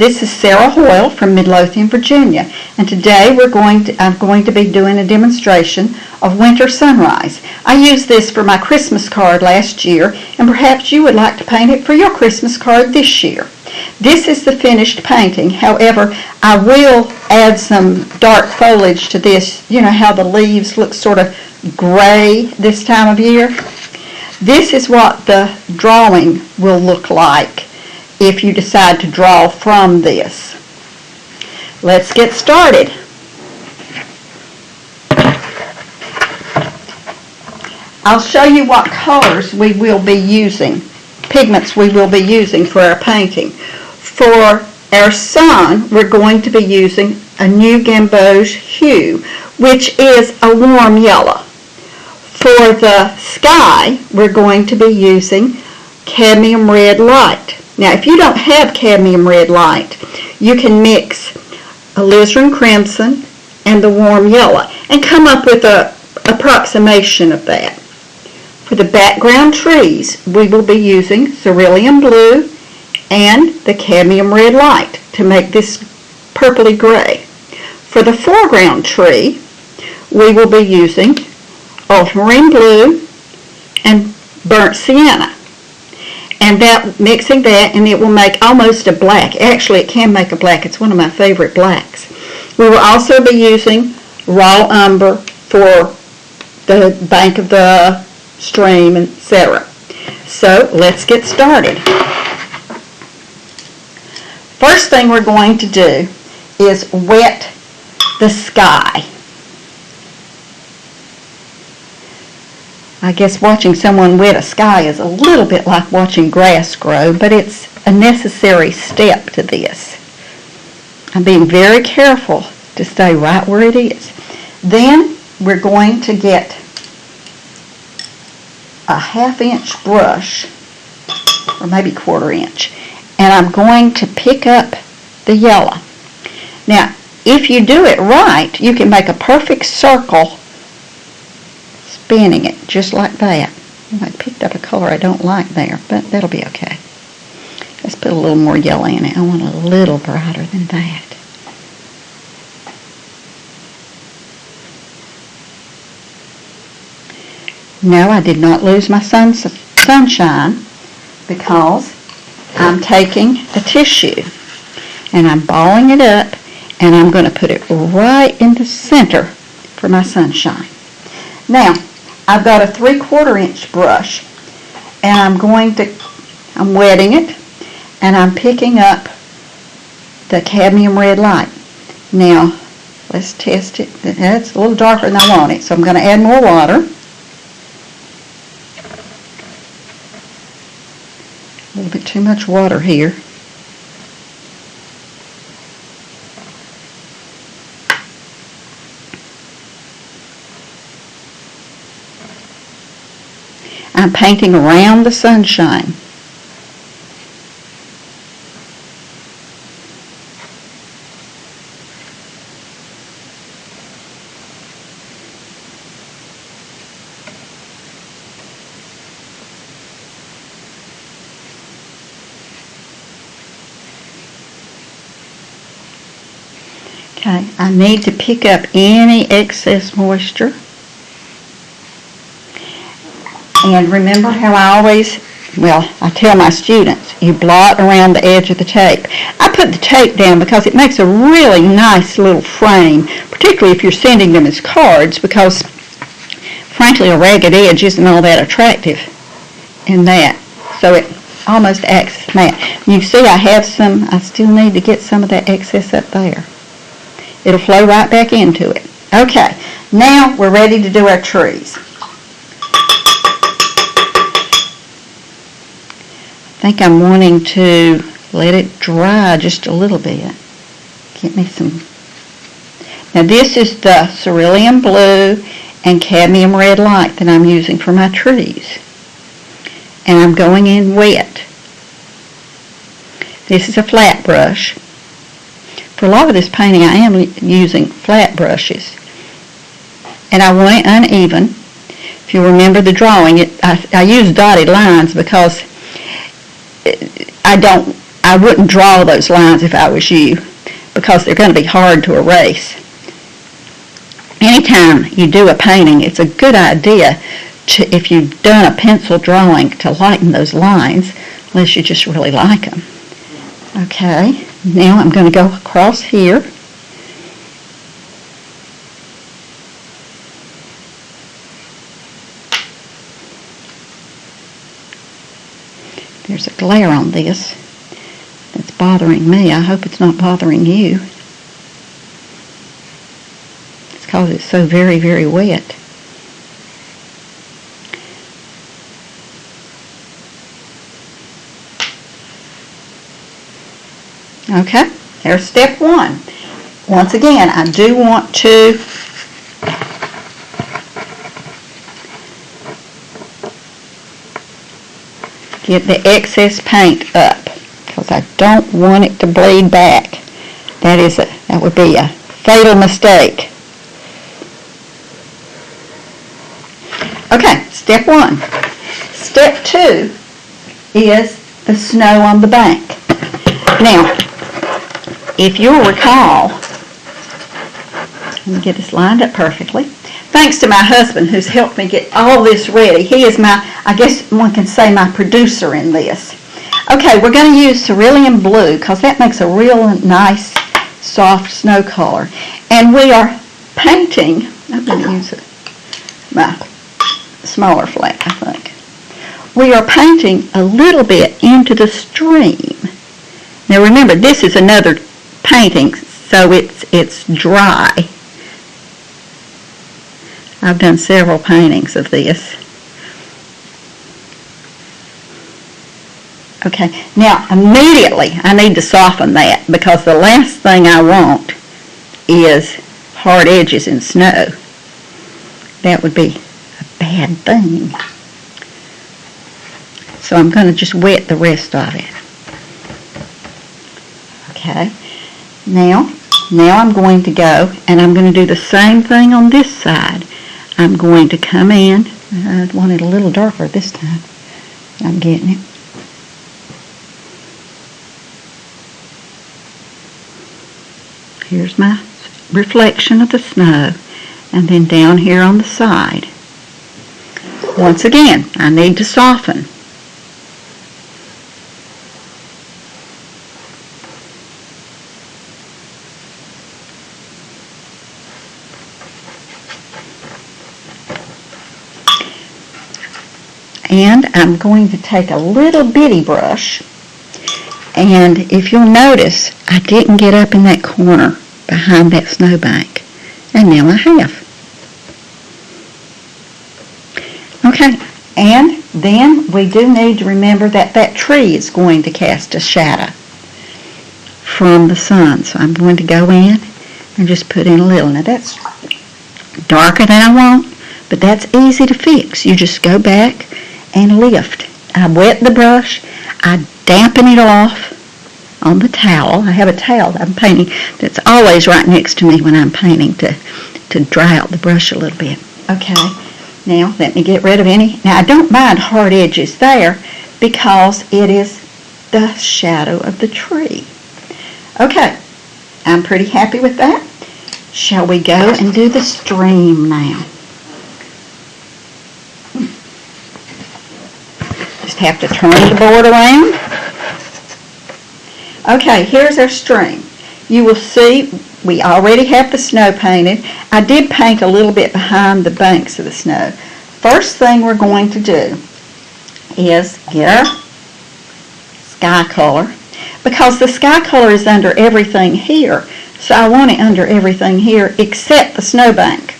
This is Sarah Hoyle from Midlothian, Virginia, and today I'm going to be doing a demonstration of winter sunrise. I used this for my Christmas card last year, and perhaps you would like to paint it for your Christmas card this year. This is the finished painting. However, I will add some dark foliage to this. You know how the leaves look sort of gray this time of year? This is what the drawing will look like if you decide to draw from this. Let's get started. I'll show you what colors we will be using, pigments we will be using for our painting. For our sun, we're going to be using a New Gamboge hue, which is a warm yellow. For the sky, we're going to be using cadmium red light. Now, if you don't have cadmium red light, you can mix alizarin crimson and the warm yellow and come up with an approximation of that. For the background trees, we will be using cerulean blue and the cadmium red light to make this purpley gray. For the foreground tree, we will be using ultramarine blue and burnt sienna. And mixing that, and it will make almost a black. Actually, it can make a black. It's one of my favorite blacks. We will also be using raw umber for the bank of the stream, etc. So let's get started. First thing we're going to do is wet the sky. I guess watching someone wet a sky is a little bit like watching grass grow, but it's a necessary step to this. I'm being very careful to stay right where it is. Then we're going to get a 1/2 inch brush, or maybe 1/4 inch, and I'm going to pick up the yellow. Now, if you do it right, you can make a perfect circle spinning it just like that. I picked up a color I don't like there, but that'll be okay. Let's put a little more yellow in it. I want a little brighter than that. No, I did not lose my sunshine because I'm taking a tissue and I'm balling it up and I'm going to put it right in the center for my sunshine. Now, I've got a 3/4 inch brush and I'm wetting it and I'm picking up the cadmium red light. Now, let's test it. It's a little darker than I want it, so I'm going to add more water. A little bit too much water here. I'm painting around the sunshine. Okay, I need to pick up any excess moisture. And remember how I tell my students, you blot around the edge of the tape. I put the tape down because it makes a really nice little frame, particularly if you're sending them as cards, because frankly a ragged edge isn't all that attractive in that. So it almost acts as matte. You see I still need to get some of that excess up there. It'll flow right back into it. Okay, now we're ready to do our trees. I think I'm wanting to let it dry just a little bit. Get me some. Now this is the cerulean blue and cadmium red light that I'm using for my trees. And I'm going in wet. This is a flat brush. For a lot of this painting I am using flat brushes. And I want it uneven. If you remember the drawing, I use dotted lines because I I wouldn't draw those lines if I was you, because they're going to be hard to erase. Anytime you do a painting, it's a good idea to, if you've done a pencil drawing, to lighten those lines, unless you just really like them. Okay, now I'm going to go across here. There's a glare on this that's bothering me. I hope it's not bothering you. It's because it's so very, very wet. Okay, there's step one. Once again, I do want to get the excess paint up because I don't want it to bleed back. That would be a fatal mistake. Okay, step one. Step two is the snow on the bank. Now, if you'll recall, let me get this lined up perfectly. Thanks to my husband who's helped me get all this ready. He is my, I guess one can say, my producer in this. Okay, we're going to use cerulean blue because that makes a real nice soft snow color. And we are painting, I'm going to use my smaller flat, I think. We are painting a little bit into the stream. Now remember, this is another painting, so it's dry. I've done several paintings of this. Okay, now immediately I need to soften that because the last thing I want is hard edges in snow. That would be a bad thing. So I'm going to just wet the rest of it. Okay, now I'm going to go and I'm going to do the same thing on this side. I'm going to come in, I want it a little darker this time. I'm getting it. Here's my reflection of the snow, and then down here on the side. Once again, I need to soften. And I'm going to take a little bitty brush, and if you'll notice, I didn't get up in that corner behind that snowbank, and now I have. Okay, and then we do need to remember that that tree is going to cast a shadow from the sun, so I'm going to go in and just put in a little. Now that's darker than I want, but that's easy to fix. You just go back and lift. I wet the brush, I dampen it off on the towel. I have a towel I'm painting that's always right next to me when I'm painting to dry out the brush a little bit. Okay, now let me get rid of any. Now I don't mind hard edges there because it is the shadow of the tree. Okay, I'm pretty happy with that. Shall we go and do the stream now? Have to turn the board around. Okay, here's our stream. You will see we already have the snow painted. I did paint a little bit behind the banks of the snow. First thing we're going to do is get our sky color, because the sky color is under everything here, so I want it under everything here except the snowbank.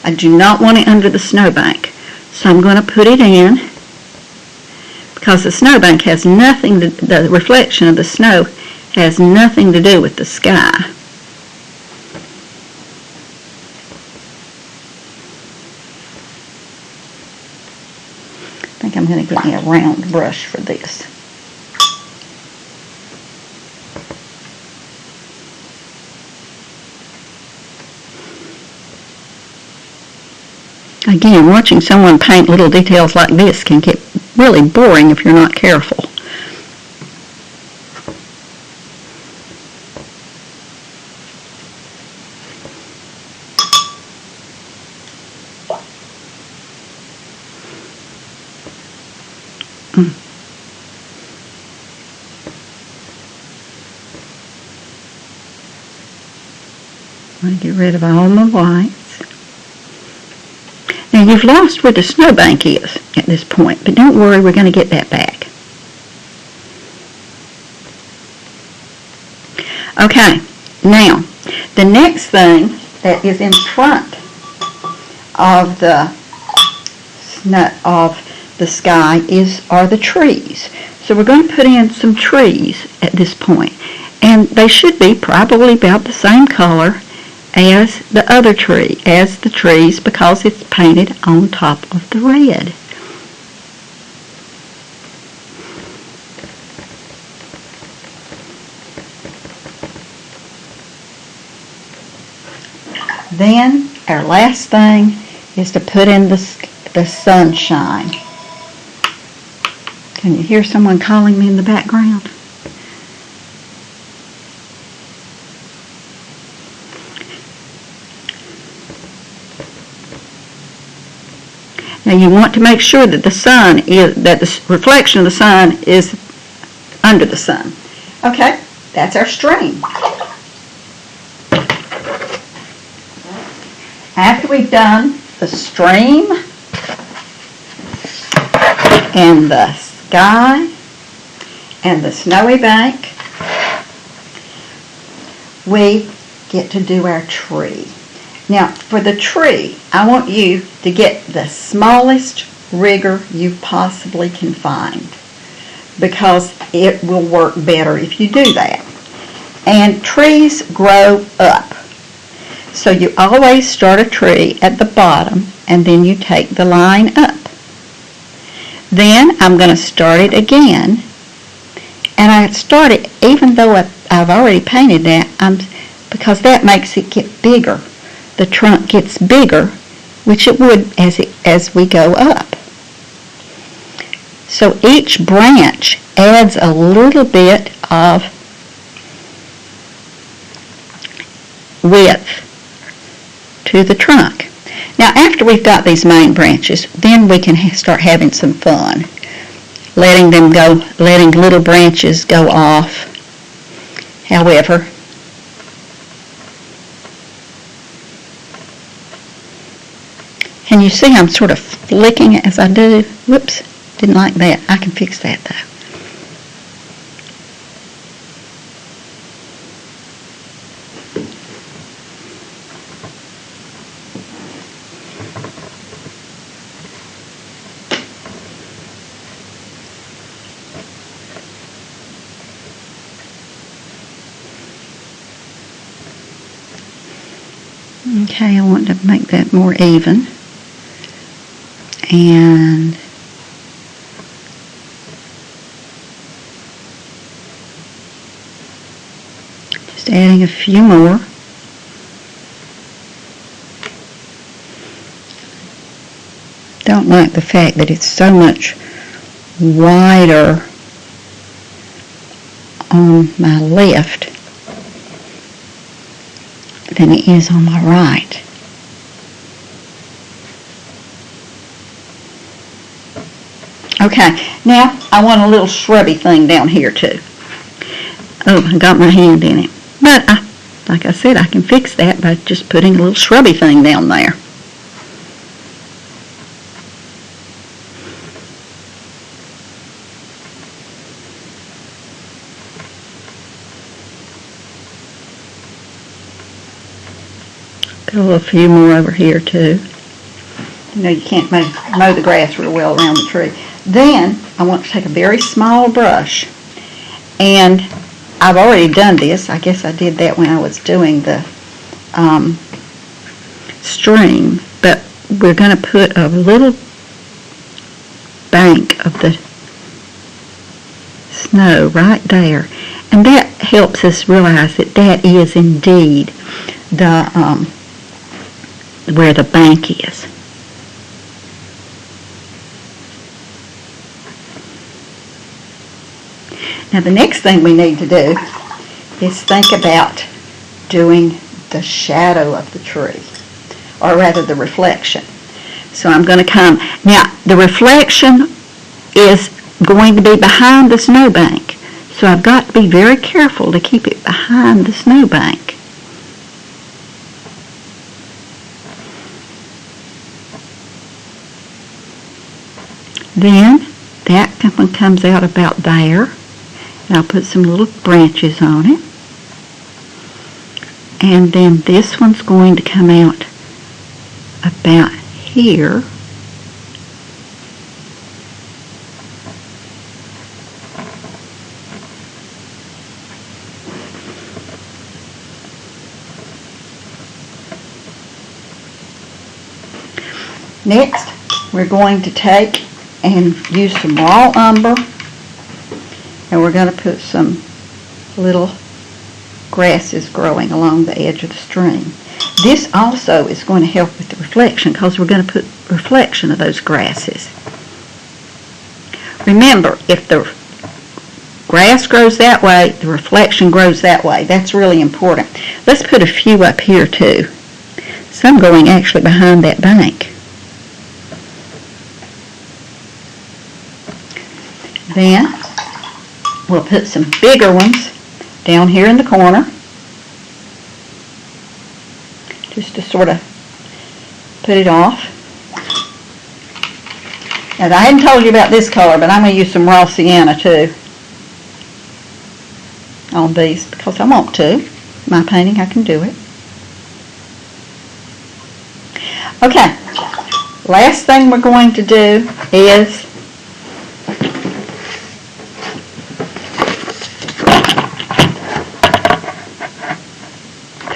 I do not want it under the snowbank, so I'm going to put it in. Because the snowbank has nothing the reflection of the snow has nothing to do with the sky. I think I'm going to get me a round brush for this. Again, watching someone paint little details like this can get really boring if you're not careful. I'm going to get rid of all my whites. Now you've lost where the snowbank is at this point, but don't worry, we're going to get that back. Okay, now the next thing that is in front of the sky are the trees. So we're going to put in some trees at this point, and they should be probably about the same color as the other tree, as the trees, because it's painted on top of the red. Then our last thing is to put in the sunshine. Can you hear someone calling me in the background? Now you want to make sure that the reflection of the sun is under the sun. Okay, that's our stream. After we've done the stream and the sky and the snowy bank, we get to do our tree. Now, for the tree, I want you to get the smallest rigger you possibly can find, because it will work better if you do that. And trees grow up. So you always start a tree at the bottom, and then you take the line up. Then I'm going to start it again, and I start it even though I've already painted that, because that makes it get bigger. The trunk gets bigger, which it would as we go up. So each branch adds a little bit of width to the trunk. Now after we've got these main branches, then we can start having some fun, letting little branches go off. However, can you see I'm sort of flicking it as I do? Whoops, didn't like that. I can fix that though. Okay, I want to make that more even. And just adding a few more. Don't like the fact that it's so much wider on my left than it is on my right. Okay, now I want a little shrubby thing down here too. Oh, I got my hand in it. But like I said, I can fix that by just putting a little shrubby thing down there. Got a few more over here too. You know, you can't mow the grass real well around the tree. Then I want to take a very small brush, and I've already done this. I guess I did that when I was doing the stream, but we're going to put a little bank of the snow right there, and that helps us realize that that is indeed the where the bank is. Now the next thing we need to do is think about doing the shadow of the tree, or rather the reflection. So I'm going to come, now the reflection is going to be behind the snowbank. So I've got to be very careful to keep it behind the snowbank. Then that one comes out about there, and I'll put some little branches on it. And then this one's going to come out about here. Next, we're going to take and use some raw umber, and we're going to put some little grasses growing along the edge of the stream. This also is going to help with the reflection because we're going to put reflection of those grasses. Remember, if the grass grows that way, the reflection grows that way. That's really important. Let's put a few up here too. Some going actually behind that bank. Then we'll put some bigger ones down here in the corner, just to sort of put it off. Now, I hadn't told you about this color, but I'm going to use some raw sienna too on these because I want to. My painting, I can do it. Okay, last thing we're going to do is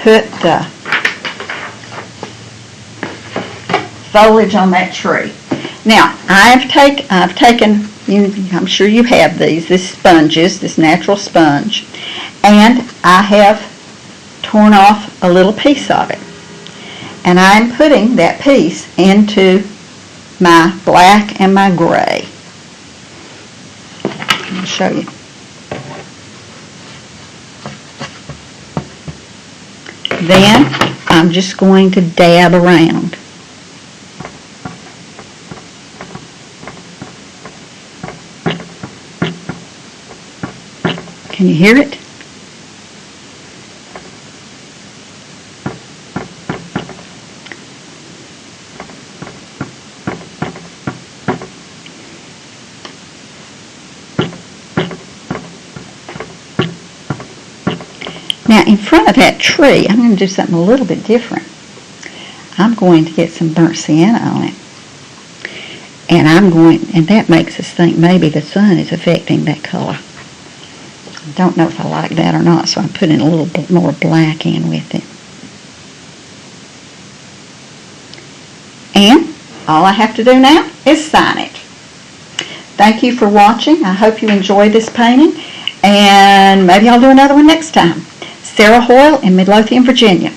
put the foliage on that tree. Now, I've taken, I'm sure you have these sponges, this natural sponge, and I have torn off a little piece of it. And I'm putting that piece into my black and my gray. I'll show you. Then I'm just going to dab around. Can you hear it? Now, in front of that tree, I'm going to do something a little bit different. I'm going to get some burnt sienna on it. And that makes us think maybe the sun is affecting that color. I don't know if I like that or not, so I'm putting a little bit more black in with it. And all I have to do now is sign it. Thank you for watching. I hope you enjoyed this painting, and maybe I'll do another one next time. Sarah Hoyle in Midlothian, Virginia.